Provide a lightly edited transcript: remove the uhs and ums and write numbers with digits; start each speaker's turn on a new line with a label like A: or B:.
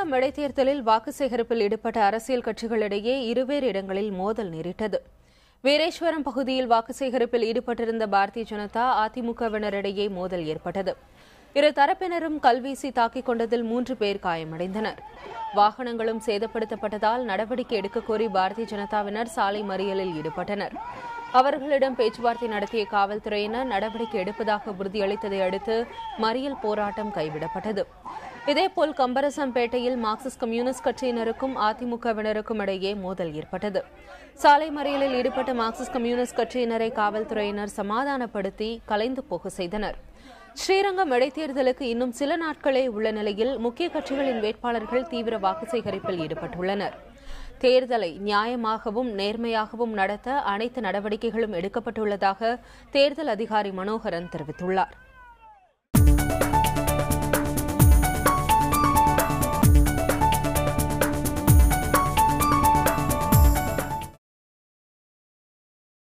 A: ஸ்ரீரங்கம் இடைத்தேர்தலில் வாக்கு சேகரிப்பில் ஈடுபட்ட அரசியல் கட்சிகளிடையே இருவேறு இடங்களில் மோதல் நேரிட்டது. வீரேஸ்வரம் பகுதியில் வாக்கு சேகரிப்பில் ஈடுபட்டிருந்த பாரதிய ஜனதா அதிமுகவினரிடையே மோதல் ஏற்பட்டது. இரு தரப்பினரும் கல்வீசி தாக்கிக் கொண்டதில் 3 பேர் காயமடைந்தனர். வாகனங்களும் சேதப்படுத்தப்பட்டதால் நடவடிக்கை எடுக்கக் கோரி பாரதிய ஜனதாவினர் சாலை மறியலில் ஈடுபட்டனர். அவர்களிடம் பேச்சுவார்த்தை நடத்திய காவல்துறையினர் நடவடிக்கை எடுப்பதாக உறுதியளித்ததை அடுத்து மறியல் போராட்டம் கைவிடப்பட்டது. இதேபோல் கம்பரசம்பேட்டையில் மார்க்சிஸ்ட் கம்யூனிஸ்ட் கட்சியினருக்கும் அதிமுகவினருக்கும் இடையே மோதல் ஏற்பட்டது. சாலை மறியலில் ஈடுபட்ட மார்க்சிஸ்ட் கம்யூனிஸ்ட் கட்சியினரை காவல்துறையினர் சமாதானப்படுத்தி கலைந்து போக செய்தனர். ஸ்ரீரங்கம் இடைத்தேர்தலுக்கு இன்னும் சில நாட்களே உள்ள நிலையில் முக்கிய கட்சிகளின் வேட்பாளர்கள் தீவிர வாக்கு சேகரிப்பில் ஈடுபட்டுள்ளனர். தேர்தலை நியாயமாகவும் நேர்மையாகவும் நடத்த அனைத்து நடவடிக்கைகளும் எடுக்கப்பட்டுள்ளதாக தேர்தல் அதிகாரி மனோகரன் தெரிவித்துள்ளார்.